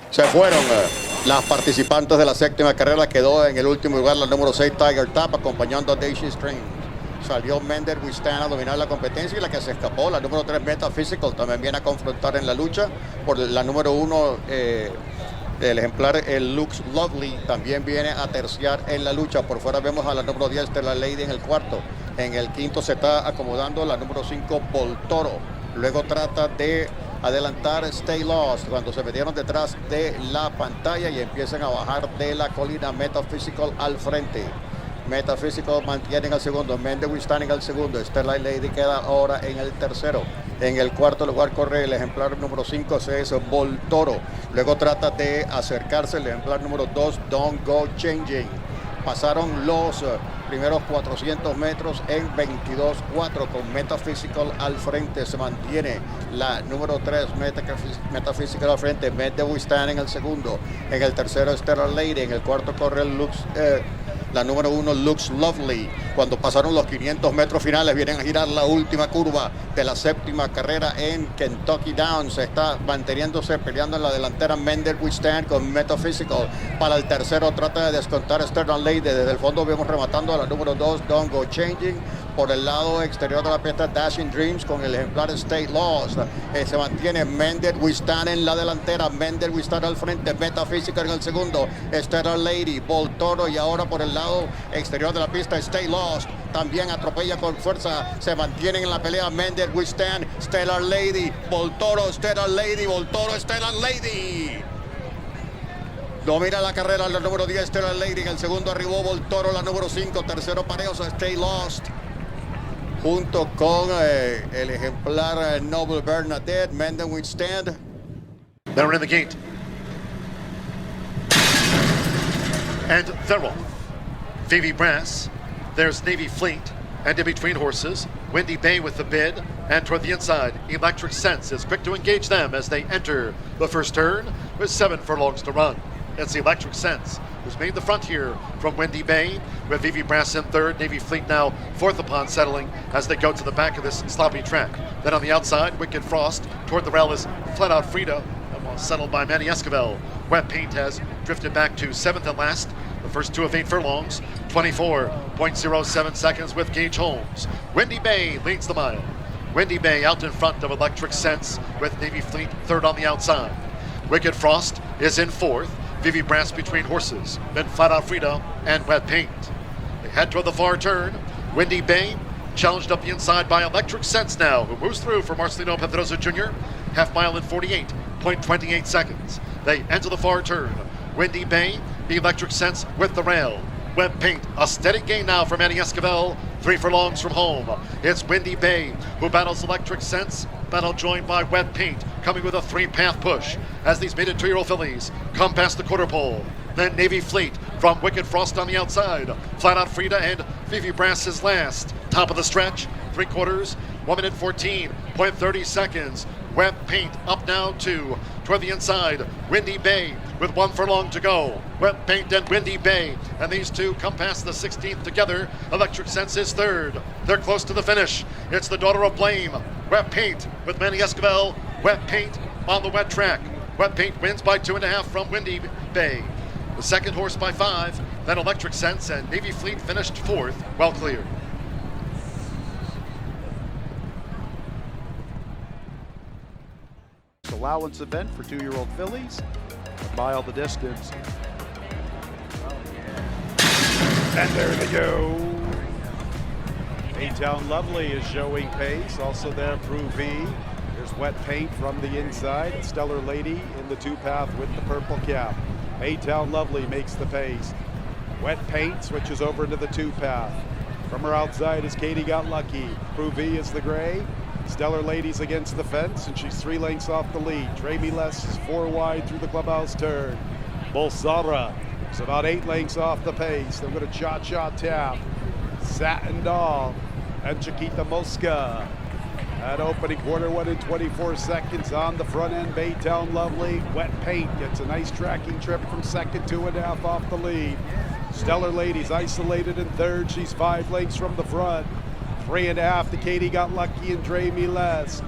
Se fueron las participantes de la séptima carrera. Quedó en el último lugar la número 6 Tiger Tap, acompañando a Daisy String. Salió Mender Wistan a dominar la competencia, y la que se escapó, la número 3 Metaphysical, también viene a confrontar en la lucha por la número 1. El ejemplar, el Looks Lovely, también viene a terciar en la lucha. Por fuera vemos a la número 10 Stellar Lady en el cuarto. En el quinto se está acomodando la número 5 Voltoro. Luego trata de adelantar Stay Lost cuando se metieron detrás de la pantalla y empiezan a bajar de la colina. Metaphysical al frente. Metaphysical mantiene en el segundo. Mender Wistan en el segundo. Stellar Lady queda ahora en el tercero. En el cuarto lugar corre el ejemplar número 5, es Voltoro. Luego trata de acercarse el ejemplar número 2, Don't Go Changing. Pasaron los primeros 400 metros en 22.4 con Metaphysical al frente. Se mantiene la número 3 Metaphysical al frente. Mender Wistan en el segundo. En el tercero Stellar Lady. En el cuarto corre el la número 1 Looks Lovely. Cuando pasaron los 500 metros finales, vienen a girar la última curva de la séptima carrera en Kentucky Downs. Está manteniéndose, peleando en la delantera Mender Wistan con Metaphysical. Para el tercero trata de descontar Stellar Lady. Desde el fondo vemos rematando a la número 2 Don't Go Changing. Por el lado exterior de la pista Dashing Dreams con el ejemplar Stay Lost. Se mantiene Mender Wistan en la delantera. Mender Wistan al frente. Metaphysical en el segundo. Stellar Lady, Voltoro, y ahora por el lado exterior de la pista Stay Lost. También atropella con fuerza. Se mantienen en la pelea Mender Wistan, Stellar Lady, Voltoro, Stellar Lady, Voltoro, Stellar Lady. Domina la carrera la número 10 Stellar Lady. En el segundo arribó Voltoro, la número 5. Tercero pareos Stay Lost, junto con el ejemplar Noble Bernadette. Mender Wistan. They're in the gate. And they're off. Phoebe Brass, there's Navy Fleet, and in between horses, Windy Bay with the bid, and toward the inside, Electric Sense is quick to engage them as they enter the first turn with 7 furlongs to run. It's Electric Sense who's made the front here from Windy Bay, with Phoebe Brass in third, Navy Fleet now fourth upon settling as they go to the back of this sloppy track. Then on the outside, Wicked Frost, toward the rail is Flat Out Frida, settled by Manny Esquivel. Wet Paint has drifted back to 7th and last. The first 2 of 8 furlongs, 24.07 seconds with Gage Holmes. Windy Bay leads the mile. Windy Bay out in front of Electric Sense with Navy Fleet third on the outside. Wicked Frost is in fourth. Vivi Brass between horses. Then Flat Out Frida and Wet Paint. They head toward the far turn. Windy Bay challenged up the inside by Electric Sense now, who moves through for Marcelino Pedrosa Jr. Half mile in 48.28 seconds. They enter the far turn. Windy Bay, the Electric Sense with the rail. Wet Paint, a steady gain now for Manny Esquivel, 3 furlongs from home. It's Windy Bay who battles Electric Sense, battle joined by Wet Paint, coming with a 3-path push as these maiden 2-year-old fillies come past the quarter pole. Then Navy Fleet from Wicked Frost on the outside. Flat Out Frida and Vivi Brass is last. Top of the stretch, 3/4, 1 minute 14.30 seconds. Wet Paint up now toward the inside. Windy Bay with 1 furlong to go. Wet Paint and Windy Bay, and these two come past the 16th together. Electric Sense is third. They're close to the finish. It's the Daughter of Blame. Wet Paint with Manny Esquivel. Wet Paint on the wet track. Wet Paint wins by 2.5 from Windy Bay. The second horse by 5. Then Electric Sense and Navy Fleet finished 4th, well cleared. Allowance event for 2-year-old fillies. A mile the distance. And there they go. A-Town Lovely is showing pace. Also there, Prue V. There's Wet Paint from the inside. Stellar Lady in the 2-path with the purple cap. A-Town Lovely makes the pace. Wet Paint switches over into the 2-path. From her outside is Katie Got Lucky. Prue V is the gray. Stellar Lady's against the fence, and she's 3 lengths off the lead. Trey Miles is 4 wide through the clubhouse turn. Bolsara is about 8 lengths off the pace. They're going to cha-cha tap. Satin Doll and Chiquita Mosca. At opening quarter, 1 in 24 seconds on the front end. Baytown Lovely, Wet Paint gets a nice tracking trip from second, 2.5 off the lead. Stellar Ladies isolated in third. She's 5 lengths from the front. 3.5 to Katie Got Lucky and Dre Miles.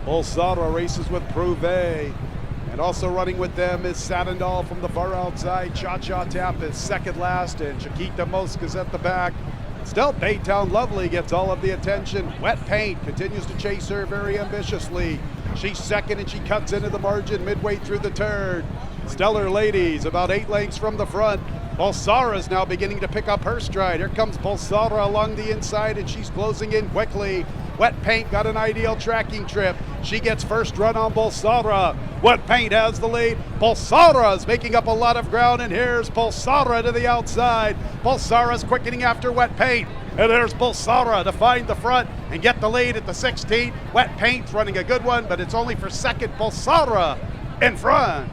Bolsara races with Prouve. And also running with them is Satin Doll from the far outside. Cha-Cha Tap is second last, and Chiquita Mosca's at the back. Still, Baytown Lovely gets all of the attention. Wet Paint continues to chase her very ambitiously. She's second and she cuts into the margin midway through the turn. Stellar Ladies about 8 lengths from the front. Bolsara is now beginning to pick up her stride. Here comes Bolsara along the inside and she's closing in quickly. Wet Paint got an ideal tracking trip. She gets first run on Bolsara. Wet Paint has the lead. Bolsara is making up a lot of ground, and here's Bolsara to the outside. Bolsara's quickening after Wet Paint. And there's Bolsara to find the front and get the lead at the 16th. Wet Paint's running a good one, but it's only for second. Bolsara in front.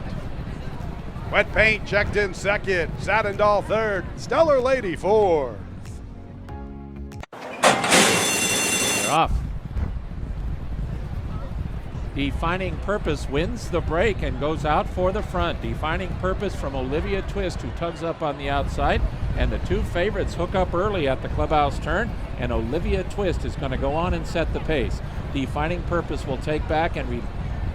Wet Paint checked in second. Satin Doll third. Stellar Lady fourth. They're off. Defining Purpose wins the break and goes out for the front. Defining Purpose from Olivia Twist, who tugs up on the outside, and the 2 favorites hook up early at the clubhouse turn, and Olivia Twist is going to go on and set the pace. Defining Purpose will take back and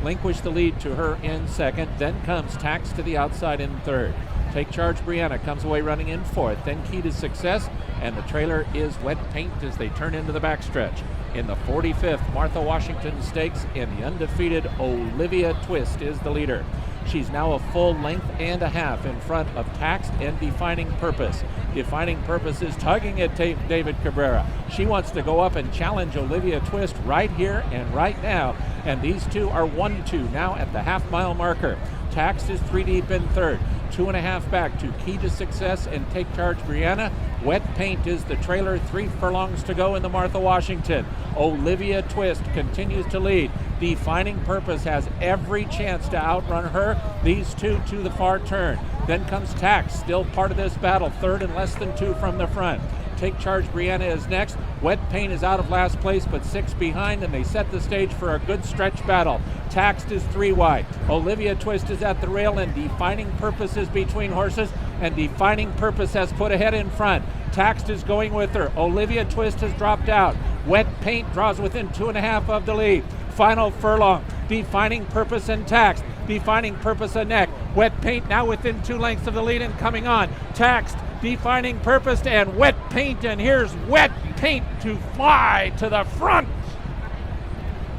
relinquish the lead to her in second. Then comes Tax to the outside in third. Take Charge Brianna comes away running in fourth. Then Key to Success, and the trailer is Wet Paint as they turn into the backstretch. In the 45th Martha Washington Stakes, and the undefeated Olivia Twist is the leader. She's now a full length and a half in front of Taxed and Defining Purpose. Defining Purpose is tugging at David Cabrera. She wants to go up and challenge Olivia Twist right here and right now, and these two are 1-2 now at the half-mile marker. Taxed is 3 deep in third. 2.5 back to Key to Success and Take Charge Brianna. Wet Paint is the trailer, 3 furlongs to go in the Martha Washington. Olivia Twist continues to lead. Defining Purpose has every chance to outrun her. These two to the far turn. Then comes Tax, still part of this battle, third and less than 2 from the front. Take Charge Brianna is next. Wet Paint is out of last place, but 6 behind, and they set the stage for a good stretch battle. Taxed is 3 wide. Olivia Twist is at the rail, and Defining Purpose is between horses, and Defining Purpose has put ahead in front. Taxed is going with her. Olivia Twist has dropped out. Wet Paint draws within 2.5 of the lead. Final furlong. Defining Purpose and Taxed. Defining Purpose a neck. Wet Paint now within 2 lengths of the lead and coming on. Taxed, Defining Purpose, and Wet Paint, and here's Wet Paint to fly to the front.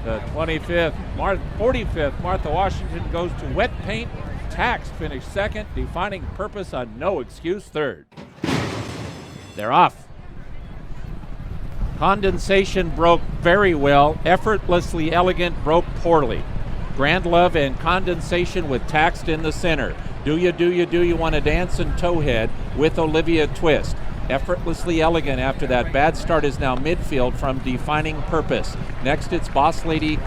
The 45th Martha Washington goes to Wet Paint. Taxed finished second. Defining Purpose a no excuse third. They're off. Condensation broke very well. Effortlessly Elegant broke poorly. Grand Love and Condensation with Taxed in the center. Do You Want to Dance and Towhead with Olivia Twist. Effortlessly Elegant after that bad start is now midfield from Defining Purpose. Next it's Boss Lady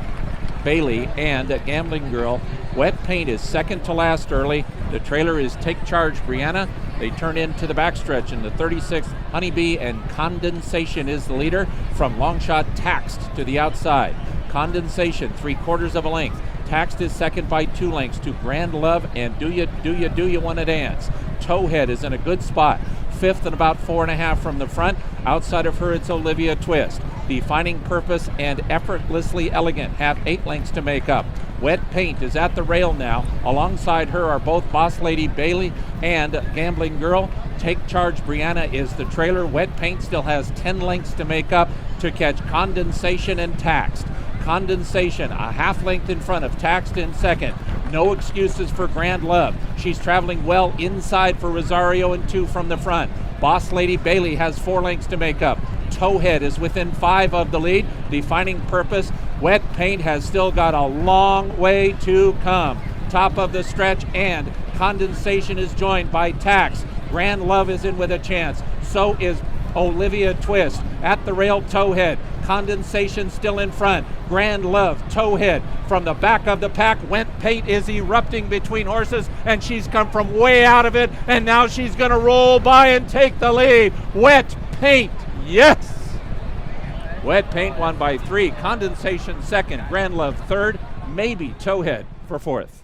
Bailey and Gambling Girl. Wet Paint is second to last early. The trailer is Take Charge Brianna. They turn into the backstretch in the 36th Honeybee, and Condensation is the leader from Longshot Taxed to the outside. Condensation 3/4 of a length. Taxed is second by 2 lengths to Grand Love and Do You Want to Dance. Towhead is in a good spot. 5th and about 4.5 from the front. Outside of her, it's Olivia Twist. Defining Purpose and Effortlessly Elegant have 8 lengths to make up. Wet Paint is at the rail now. Alongside her are both Boss Lady Bailey and Gambling Girl. Take Charge Brianna is the trailer. Wet Paint still has 10 lengths to make up to catch Condensation and Taxed. Condensation a half length in front of Taxed in second. No excuses for Grand Love. She's traveling well inside for Rosario and 2 from the front. Boss Lady Bailey has 4 lengths to make up. Towhead is within 5 of the lead. Defining Purpose. Wet Paint has still got a long way to come. Top of the stretch, and Condensation is joined by Tax. Grand Love is in with a chance. So is Olivia Twist. At the rail, Towhead. Condensation still in front. Grand Love, Towhead from the back of the pack. Wet Paint is erupting between horses, and she's come from way out of it, and now she's going to roll by and take the lead. Wet Paint, yes! Wet Paint won by 3. Condensation second. Grand Love third. Maybe Towhead for fourth.